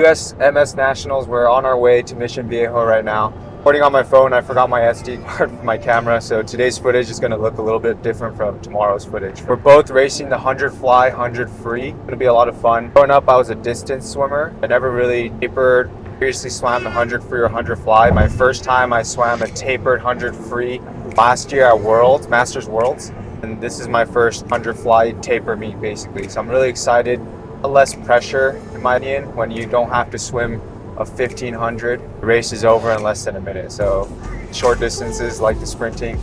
US MS Nationals, we're on our way to Mission Viejo right now. Recording on my phone, I forgot my SD card for my camera, so today's footage is going to look a little bit different from tomorrow's footage. We're both racing the 100 fly, 100 free. It's going to be a lot of fun. Growing up, I was a distance swimmer. I never really tapered, seriously swam the 100 free or 100 fly. My first time I swam a tapered 100 free last year at Worlds, Masters Worlds. And this is my first 100 fly taper meet basically. So I'm really excited. Less pressure in my opinion when you don't have to swim a 1500. The race is over in less than a minute. So short distances like the sprinting.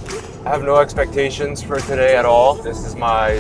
I have no expectations for today at all. This is I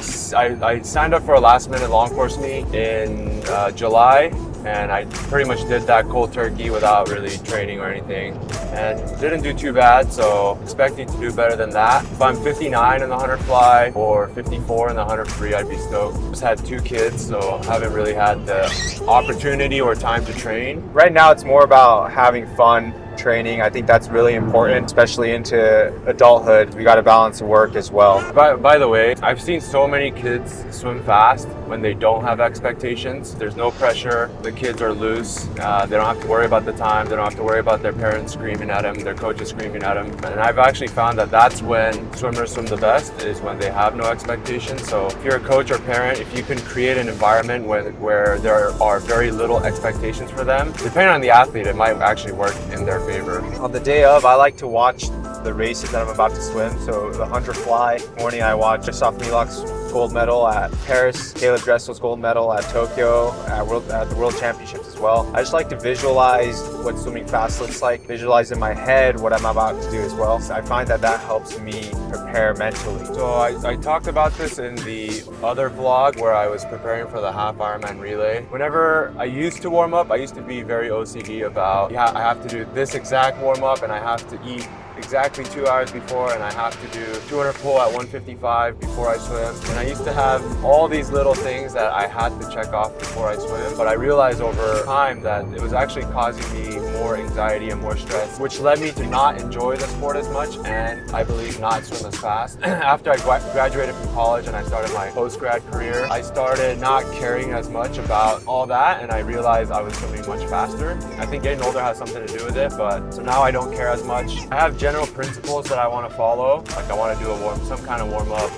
signed up for a last minute long course meet in July, and I pretty much did that cold turkey without really training or anything, and didn't do too bad, so expecting to do better than that. If I'm 59 in the 100 fly or 54 in the 100 free, I'd be stoked. Just had 2 kids, so haven't really had the opportunity or time to train. Right now it's more about having fun training. I think that's really important, especially into adulthood. We got to balance the work as well. By the way, I've seen so many kids swim fast when they don't have expectations. There's no pressure. The kids are loose. They don't have to worry about the time. They don't have to worry about their parents screaming at them, their coaches screaming at them. And I've actually found that that's when swimmers swim the best, is when they have no expectations. So if you're a coach or parent, if you can create an environment where there are very little expectations for them, depending on the athlete, it might actually work in their favor. On the day of, I like to watch the races that I'm about to swim. So the 100 fly morning, I watched Christoph Milak's gold medal at Paris, Caleb Dressel's gold medal at Tokyo, at the World Championships as well. I just like to visualize what swimming fast looks like, visualize in my head what I'm about to do as well. So I find that helps me prepare mentally. So I talked about this in the other vlog where I was preparing for the half Ironman relay. Whenever I used to warm up, I used to be very OCD about, I have to do this exact warm up, and I have to eat exactly 2 hours before, and I have to do 200 pull at 155 before I swim. And I used to have all these little things that I had to check off before I swim, but I realized over time that it was actually causing me more anxiety and more stress, which led me to not enjoy the sport as much, and I believe not swim as fast. After I graduated from college and I started my post-grad career, I started not caring as much about all that, and I realized I was swimming much faster. I think getting older has something to do with it, but so now I don't care as much. I have general principles that I want to follow. Like I want to do some kind of warm up,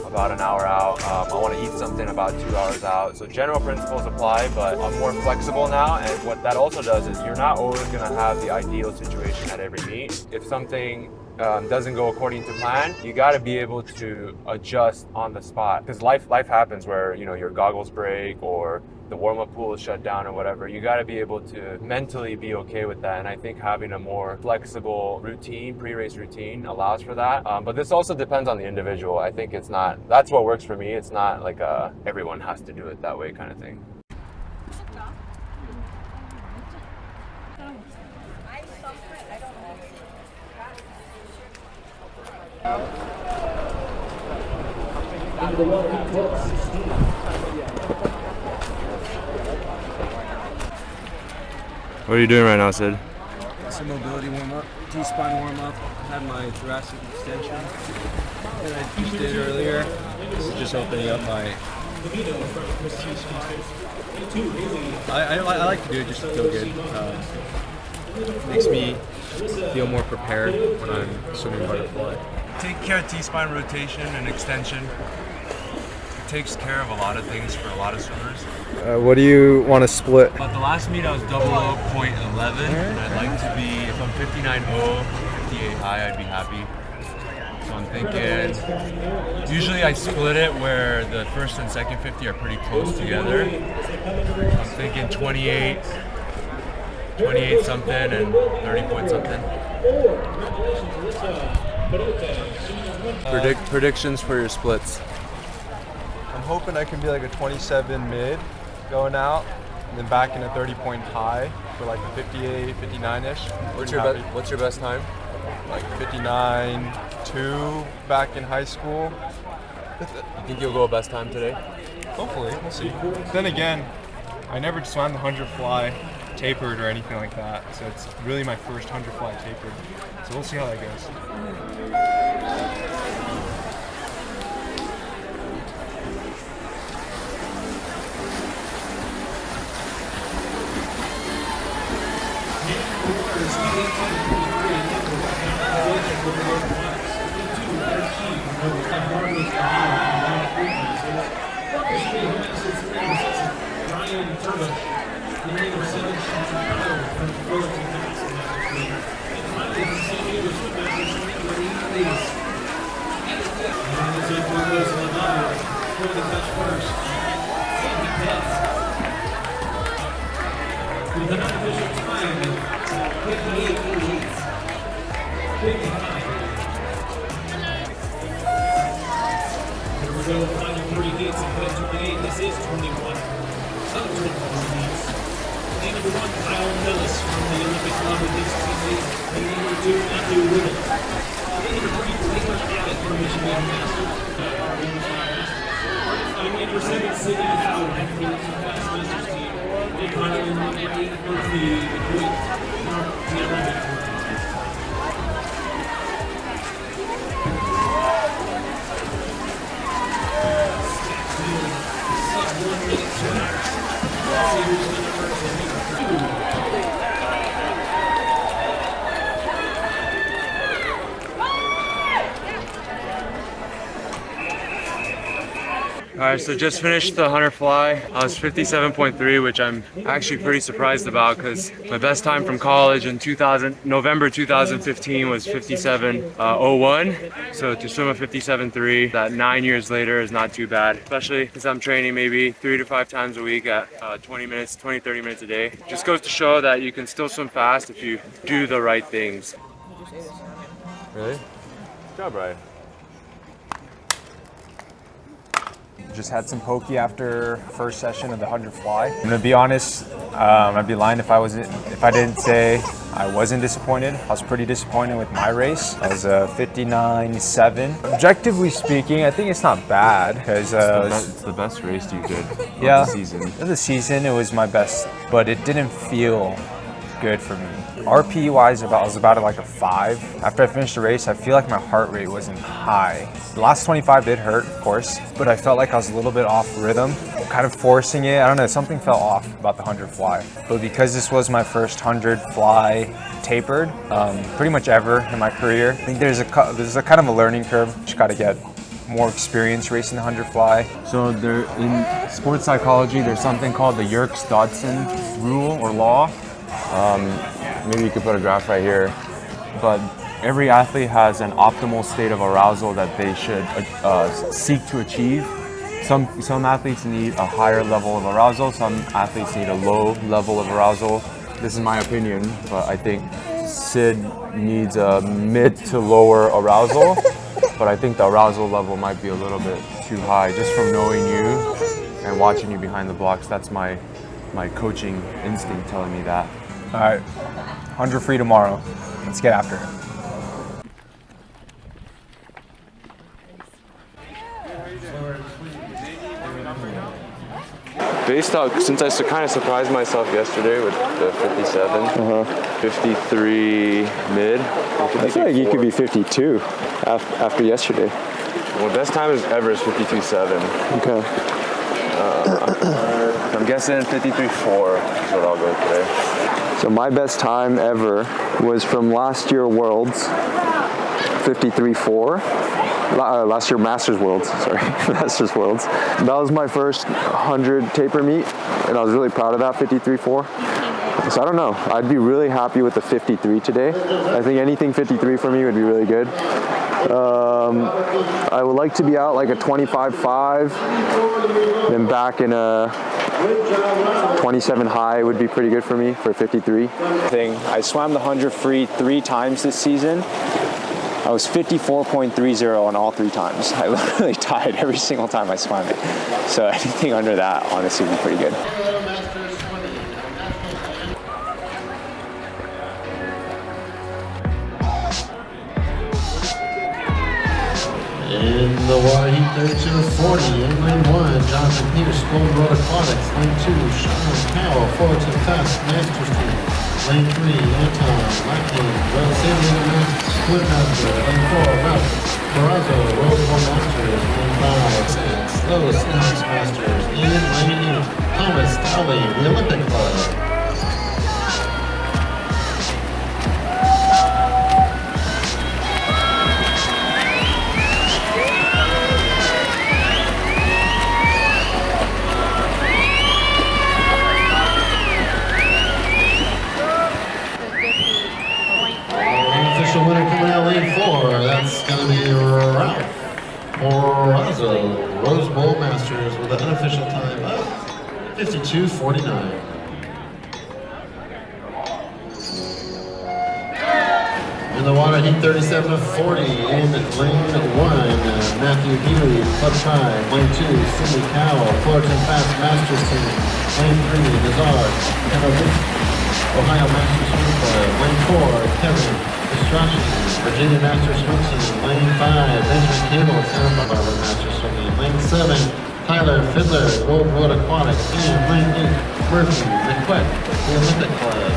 about an hour out. I want to eat something about 2 hours out. So general principles apply, but I'm more flexible now. And what that also does is you're not always going to have the ideal situation at every meet. If something doesn't go according to plan, you got to be able to adjust on the spot, because life happens where your goggles break or the warm-up pool is shut down or whatever. You got to be able to mentally be okay with that, and I think having a more flexible routine, pre-race routine, allows for that. But this also depends on the individual. I think that's what works for me. It's not like everyone has to do it that way kind of thing. What are you doing right now, Sid? Some mobility warm-up, T-spine warm-up. Had my thoracic extension that I just did earlier. This is just opening up my... I like to do it just to feel good. Makes me feel more prepared when I'm swimming butterfly. Take care of T-spine rotation and extension. It takes care of a lot of things for a lot of swimmers. What do you want to split? But the last meet I was 00.11, and I'd like to be, if I'm 59.0, 58 high, I'd be happy. So I'm thinking, usually I split it where the first and second 50 are pretty close together. I'm thinking 28 something and 30 point something. Predictions for your splits. I'm hoping I can be like a 27 mid going out, and then back in a 30 point high for like a 58, 59-ish. What's your best time? Like 59.2 back in high school. You think you'll go best time today? Hopefully, we'll see. Then again, I never swam the 100 fly tapered or anything like that, so it's really my first 100 fly tapered. So we'll see how that goes. Final 30 heats in 28. This is 21 of 21 heats. Lane number 1, Kyle Millis from the Olympic Club with his teammate. Lane number 2, Matthew Whittle. Lane number 3, Taylor Abbott from Michigan Masters. Lane number 7, Sydney Howard from the Fast Masters team. And finally, number 8, Murphy, the great Mark the Olympic Club. All right, so just finished the 100 fly. I was 57.3, which I'm actually pretty surprised about because my best time from college in November 2015 was 57.01. So to swim a 57.3, that 9 years later is not too bad, especially because I'm training maybe 3 to 5 times a week at 20, 30 minutes a day. Just goes to show that you can still swim fast if you do the right things. Really? Good job, Brian. Just had some pokey after first session of the 100 fly. I'm gonna be honest, I'd be lying if I didn't say I wasn't disappointed. I was pretty disappointed with my race. I was 59.7. Objectively speaking, I think it's not bad because It's the best race you did of yeah, the season. of the season it was my best, but it didn't feel good for me. RP wise, I was about at like a 5. After I finished the race, I feel like my heart rate wasn't high. The last 25 did hurt, of course, but I felt like I was a little bit off rhythm, kind of forcing it. I don't know, something felt off about the 100 fly. But because this was my first 100 fly tapered, pretty much ever in my career, I think there's a kind of a learning curve. Just got to get more experience racing the 100 fly. So there, in sports psychology, there's something called the Yerkes-Dodson rule or law. Maybe you could put a graph right here, but every athlete has an optimal state of arousal that they should seek to achieve. Some athletes need a higher level of arousal, some athletes need a low level of arousal. This is my opinion, but I think Sid needs a mid to lower arousal, but I think the arousal level might be a little bit too high just from knowing you and watching you behind the blocks. That's my coaching instinct telling me that. All right, 100 free tomorrow. Let's get after it. Based out, since I kind of surprised myself yesterday with the 57, 53 mid. I feel like you could be 52 after yesterday. Well, best time ever is 52.7. Okay. I'm guessing 53.4 is what I'll go today. So my best time ever was from last year Worlds, 53.4. Last year Masters Worlds, sorry, Masters Worlds. That was my first 100 taper meet, and I was really proud of that, 53.4. So I don't know, I'd be really happy with the 53 today. I think anything 53 for me would be really good. I would like to be out like a 25.5, then back in a 27 high would be pretty good for me for 53. I swam the 100 free 3 times this season. I was 54.30 on all 3 times. I literally tied every single time I swam it. So anything under that honestly would be pretty good. In the water heat 32-40, in lane 1, Jonathan Peters, Golden Road Aquatics. Lane 2, Sean Powell, Fullerton Fast Masters Team. Lane 3, Anton Lackey, Road City Masters, Split Master. Lane 4, Ralph Carrazzo, Road 1 Masters. Lane 5, Slow Snacks Masters. In lane 8, Thomas Dowley, the Olympic Club. 32:49. In the water, heat 37:40 in lane 1, Matthew Healy, Club Tribe. Lane 2, Cindy Cowell, Fullerton Fast Masters Team. Lane 3, Nazar, Ohio Masters Swim Club. Lane 4, Kevin Estracci, Virginia Masters Swim Team. Lane 5, Benjamin Cable, Santa Barbara Masters Swim Team. Lane 7, Tyler Fiddler, Gold Road Aquatics. And lane 8, Murphy, McQuett, the Olympic Club.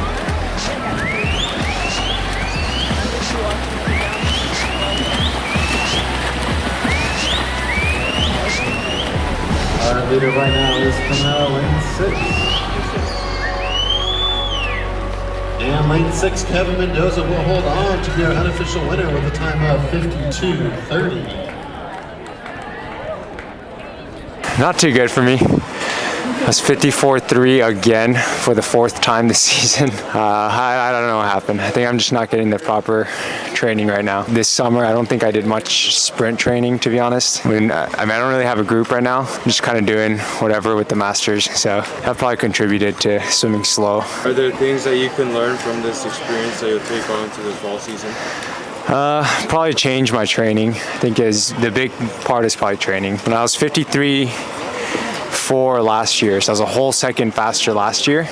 Our leader right now is coming out of lane 6. And lane 6, Kevin Mendoza will hold on to be our unofficial winner with a time of 52:30. Not too good for me. That's 54.3 again for the 4th time this season. I don't know what happened. I think I'm just not getting the proper training right now. This summer, I don't think I did much sprint training, to be honest. I mean, I don't really have a group right now. I'm just kind of doing whatever with the Masters. So that probably contributed to swimming slow. Are there things that you can learn from this experience that you'll take on to the fall season? Probably change my training. I think the big part is probably training. When I was 53.4 last year, so I was a whole second faster last year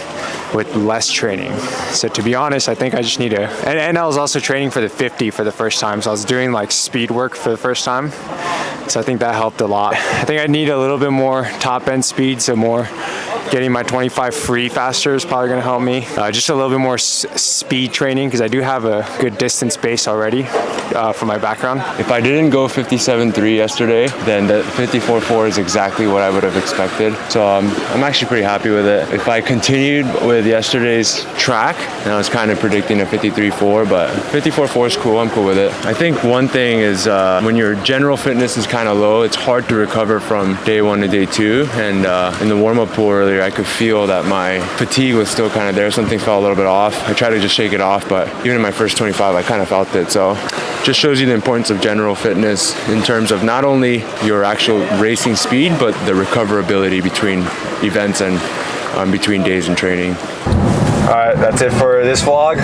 with less training. So to be honest, I think I just need to, and I was also training for the 50 for the first time. So I was doing like speed work for the first time. So I think that helped a lot. I think I need a little bit more top end speed, so more getting my 25 free faster is probably gonna help me. Just a little bit more speed training because I do have a good distance base already for my background. If I didn't go 57.3 yesterday, then the 54.4 is exactly what I would have expected. So I'm actually pretty happy with it. If I continued with yesterday's track, and I was kind of predicting a 53.4, but 54.4 is cool. I'm cool with it. I think one thing is when your general fitness is kind of low, it's hard to recover from day 1 to day 2. And in the warm-up pool earlier, I could feel that my fatigue was still kind of there. Something felt a little bit off. I tried to just shake it off, but even in my first 25, I kind of felt it. So just shows you the importance of general fitness in terms of not only your actual racing speed, but the recoverability between events and between days and training. All right, that's it for this vlog.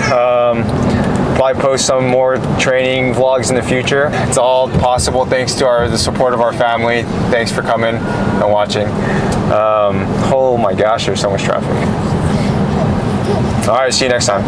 Probably post some more training vlogs in the future. It's all possible thanks to the support of our family. Thanks for coming and watching. Oh my gosh, there's so much traffic. All right, see you next time.